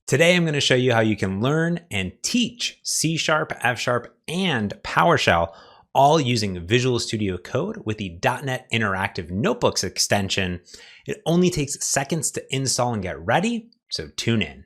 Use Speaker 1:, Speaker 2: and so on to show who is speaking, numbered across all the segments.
Speaker 1: Today, I'm going to show you how you can learn and teach C#, F#, and PowerShell, all using Visual Studio Code with the .NET Interactive Notebooks extension. It only takes seconds to install and get ready, so tune in.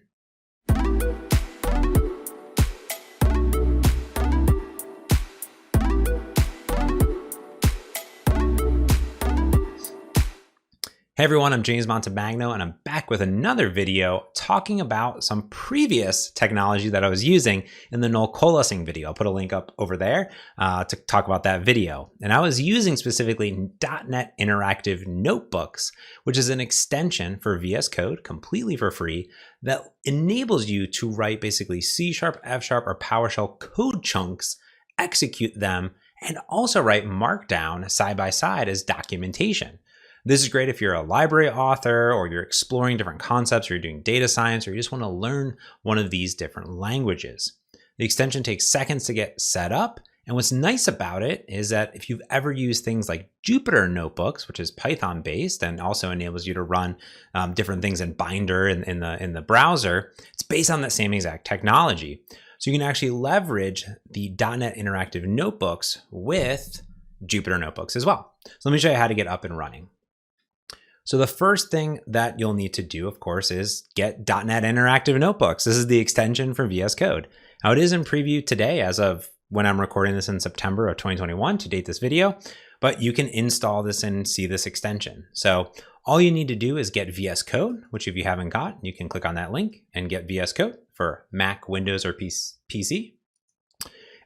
Speaker 1: Hey everyone, I'm James Montemagno, and I'm back with another video talking about some previous technology that I was using in the null coalescing video. I'll put a link up over there to talk about that video. And I was using specifically .NET Interactive Notebooks, which is an extension for VS Code, completely for free, that enables you to write basically C#, F#, or PowerShell code chunks, execute them, and also write Markdown side by side as documentation. This is great if you're a library author or you're exploring different concepts, or you're doing data science, or you just want to learn one of these different languages. The extension takes seconds to get set up. And what's nice about it is that if you've ever used things like Jupyter Notebooks, which is Python based and also enables you to run different things in Binder in the browser, it's based on that same exact technology. So you can actually leverage the .NET Interactive Notebooks with Jupyter Notebooks as well. So let me show you how to get up and running. So the first thing that you'll need to do, of course, is get .NET Interactive Notebooks. This is the extension for VS Code. Now it is in preview today as of when I'm recording this in September of 2021 to date this video, but you can install this and see this extension. So all you need to do is get VS Code, which if you haven't got, you can click on that link and get VS Code for Mac, Windows, or PC.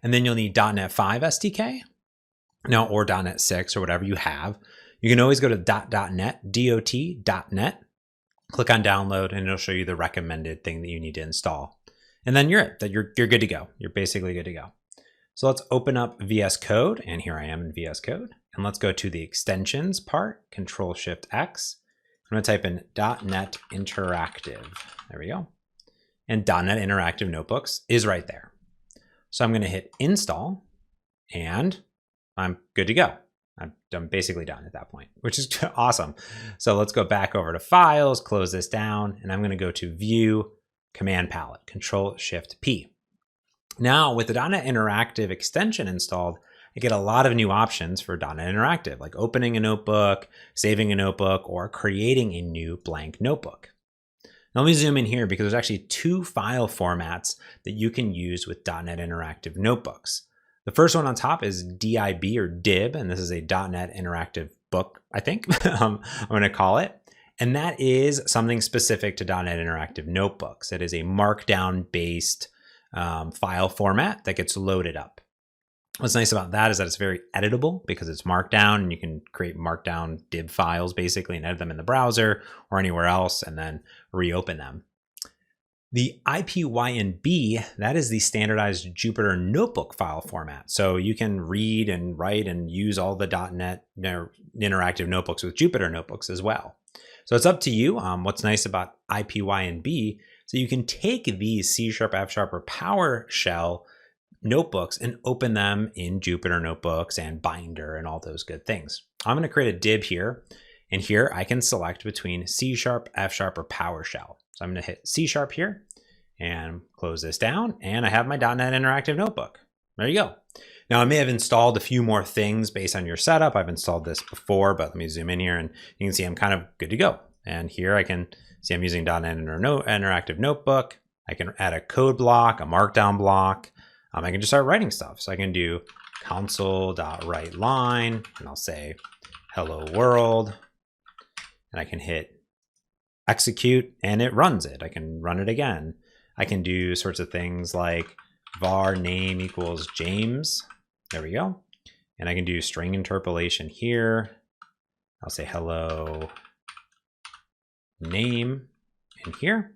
Speaker 1: And then you'll need .NET 5 SDK, or .NET 6 or whatever you have. You can always go to .net, click on download, and it'll show you the recommended thing that you need to install. And then you're good to go. You're basically good to go. So let's open up VS Code, and here I am in VS Code. And let's go to the extensions part, Control-Shift-X. I'm gonna type in .NET Interactive. There we go. And .NET Interactive Notebooks is right there. So I'm gonna hit install, and I'm good to go. I'm basically done at that point, which is awesome. So let's go back over to Files, close this down, and I'm going to go to View, Command Palette, Control-Shift-P. Now, with the .NET Interactive extension installed, I get a lot of new options for .NET Interactive, like opening a notebook, saving a notebook, or creating a new blank notebook. Now let me zoom in here because there's actually two file formats that you can use with .NET Interactive Notebooks. The first one on top is DIB or DIB, and this is a .NET Interactive book, I think I'm going to call it. And that is something specific to .NET Interactive Notebooks. It is a Markdown-based file format that gets loaded up. What's nice about that is that it's very editable because it's Markdown, and you can create Markdown DIB files basically and edit them in the browser or anywhere else and then reopen them. The IPYNB, that is the standardized Jupyter Notebook file format. So you can read and write and use all the .NET Interactive Notebooks with Jupyter Notebooks as well. So it's up to you. What's nice about IPYNB, so you can take these C#, F#, or PowerShell notebooks and open them in Jupyter Notebooks and Binder and all those good things. I'm going to create a DIB here, and here I can select between C#, F#, or PowerShell. So I'm going to hit C# here and close this down, and I have my .NET Interactive Notebook. There you go. Now I may have installed a few more things based on your setup. I've installed this before, but let me zoom in here and you can see I'm kind of good to go. And here I can see I'm using .NET Interactive Notebook. I can add a code block, a Markdown block. I can just start writing stuff. So I can do console.writeLine, and I'll say hello world, and I can hit execute, and it runs it. I can run it again. I can do sorts of things like var name equals James. There we go. And I can do string interpolation here. I'll say hello name in here,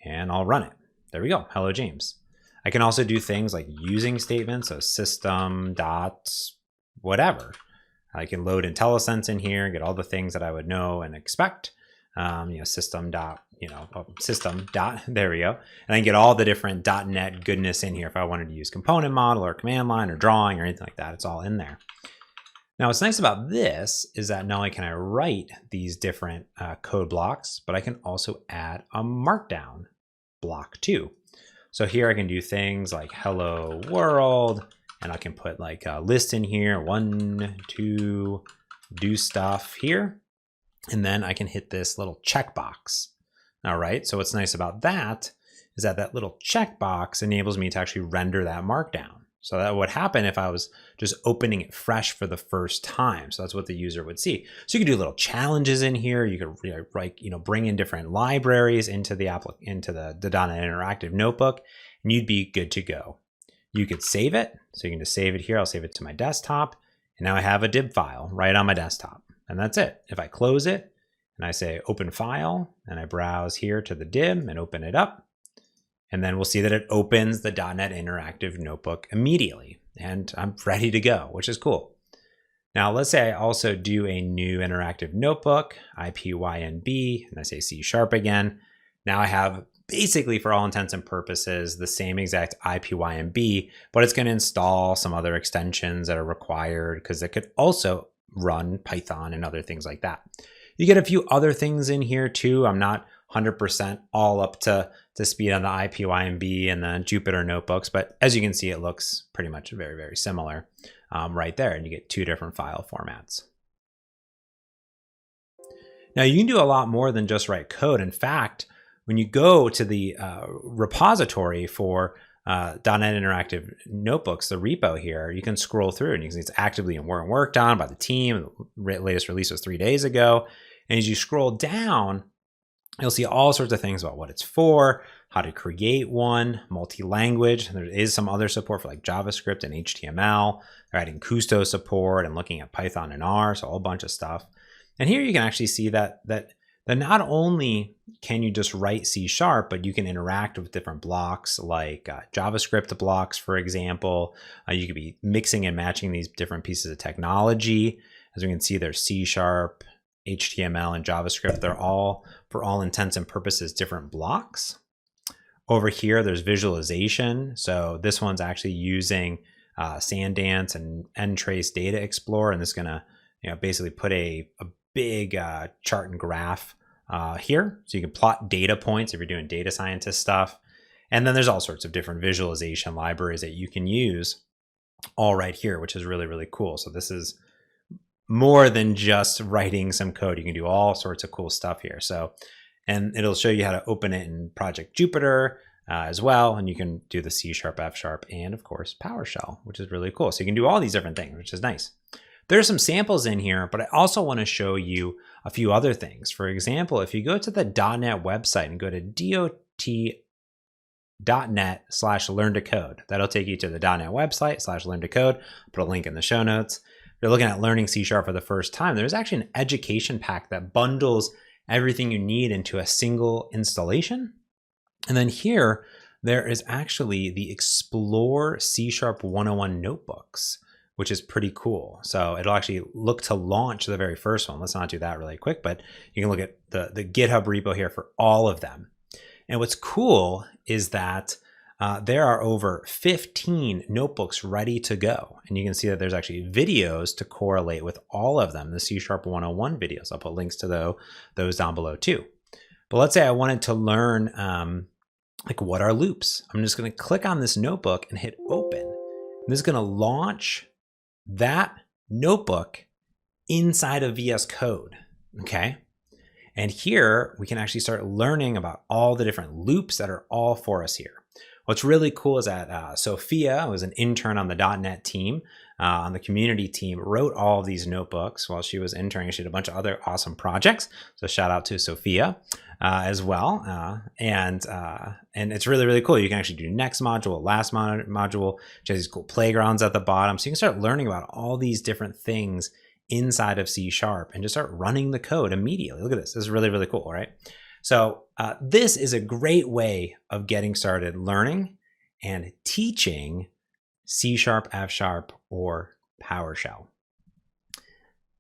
Speaker 1: and I'll run it. There we go. Hello James. I can also do things like using statements, so system dot whatever. I can load IntelliSense in here, get all the things that I would know and expect. System dot, there we go. And I can get all the different .NET goodness in here if I wanted to use component model or command line or drawing or anything like that. It's all in there. Now, what's nice about this is that not only can I write these different code blocks, but I can also add a Markdown block too. So here I can do things like hello world, and I can put like a list in here, 1, 2, do stuff here. And then I can hit this little checkbox. All right, so what's nice about that is that that little checkbox enables me to actually render that markdown. So that would happen if I was just opening it fresh for the first time. So that's what the user would see. So you could do little challenges in here. You could bring in different libraries into the .NET Interactive Notebook, and you'd be good to go. You could save it. So you can just save it here. I'll save it to my desktop. And now I have a dib file right on my desktop. And that's it. If I close it and I say open file, and I browse here to the dib and open it up, and then we'll see that it opens the .NET Interactive Notebook immediately, and I'm ready to go, which is cool. Now, let's say I also do a new interactive notebook, IPYNB, and I say C# again. Now I have basically, for all intents and purposes, the same exact IPYNB, but it's going to install some other extensions that are required because it could also run Python and other things like that. You get a few other things in here too. I'm not 100% all up to speed on the IPYNB and the Jupyter notebooks, but as you can see, it looks pretty much very, very similar right there, and you get 2 different file formats. Now you can do a lot more than just write code. In fact, when you go to the repository for .NET Interactive Notebooks, the repo here, you can scroll through and you can see it's actively worked on by the team. The latest release was 3 days ago. And as you scroll down, you'll see all sorts of things about what it's for, how to create one, multi-language. There is some other support for like JavaScript and HTML. They're adding Kusto support and looking at Python and R, so a whole bunch of stuff. And here you can actually see that not only can you just write C#, but you can interact with different blocks like JavaScript blocks, for example. You could be mixing and matching these different pieces of technology. As we can see, there's C#, HTML, and JavaScript. They're all, for all intents and purposes, different blocks. Over here, there's visualization. So this one's actually using Sandance and ntrace Data Explorer, and this is going to basically put a big chart and graph here. So you can plot data points if you're doing data scientist stuff. And then there's all sorts of different visualization libraries that you can use all right here, which is really, really cool. So this is more than just writing some code. You can do all sorts of cool stuff here. So, and it'll show you how to open it in Project Jupyter as well. And you can do the C#, F#, and of course, PowerShell, which is really cool. So you can do all these different things, which is nice. There's some samples in here, but I also want to show you a few other things. For example, if you go to the .NET website and go to dot.net/learn-to-code, that'll take you to the .NET website /learn-to-code. Put a link in the show notes. If you're looking at learning C# for the first time, there's actually an education pack that bundles everything you need into a single installation. And then here, there is actually the Explore C# 101 notebooks, which is pretty cool. So it'll actually look to launch the very first one. Let's not do that really quick, but you can look at the GitHub repo here for all of them. And what's cool is that there are over 15 notebooks ready to go. And you can see that there's actually videos to correlate with all of them, the C# 101 videos. I'll put links to those down below too. But let's say I wanted to learn like what are loops. I'm just gonna click on this notebook and hit open. And this is gonna launch that notebook inside of VS Code, okay? And here we can actually start learning about all the different loops that are all for us here. What's really cool is that Sophia, who was an intern on the .NET team, on the community team, wrote all of these notebooks while she was interning. She did a bunch of other awesome projects. So shout out to Sophia as well. And it's really, really cool. You can actually do next module, last module, which has these cool playgrounds at the bottom. So you can start learning about all these different things inside of C# and just start running the code immediately. Look at this. This is really, really cool, right? So this is a great way of getting started learning and teaching C#, F#, or PowerShell.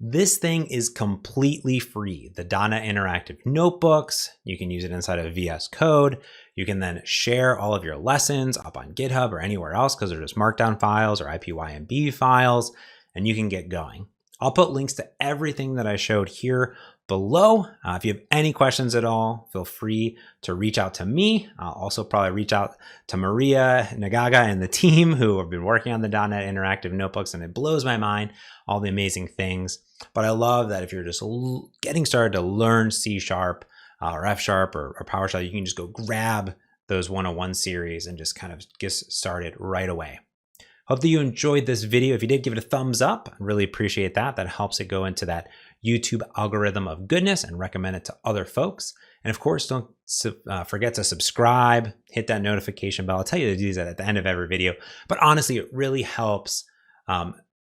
Speaker 1: This thing is completely free. The .NET Interactive Notebooks, you can use it inside of VS Code. You can then share all of your lessons up on GitHub or anywhere else because they're just markdown files or IPYNB files, and you can get going. I'll put links to everything that I showed here below. If you have any questions at all, feel free to reach out to me. I'll also probably reach out to Maria Nagaga and the team who have been working on the .NET Interactive Notebooks, and it blows my mind, all the amazing things. But I love that if you're just getting started to learn C# or F# or PowerShell, you can just go grab those 101 series and just kind of get started right away. Hope that you enjoyed this video. If you did, give it a thumbs up. I really appreciate that. That helps it go into that YouTube algorithm of goodness and recommend it to other folks. And of course, don't forget to subscribe, hit that notification bell. I'll tell you to do that at the end of every video. But honestly, it really helps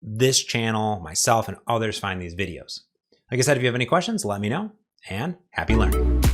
Speaker 1: this channel, myself, and others find these videos. Like I said, if you have any questions, let me know, and happy learning.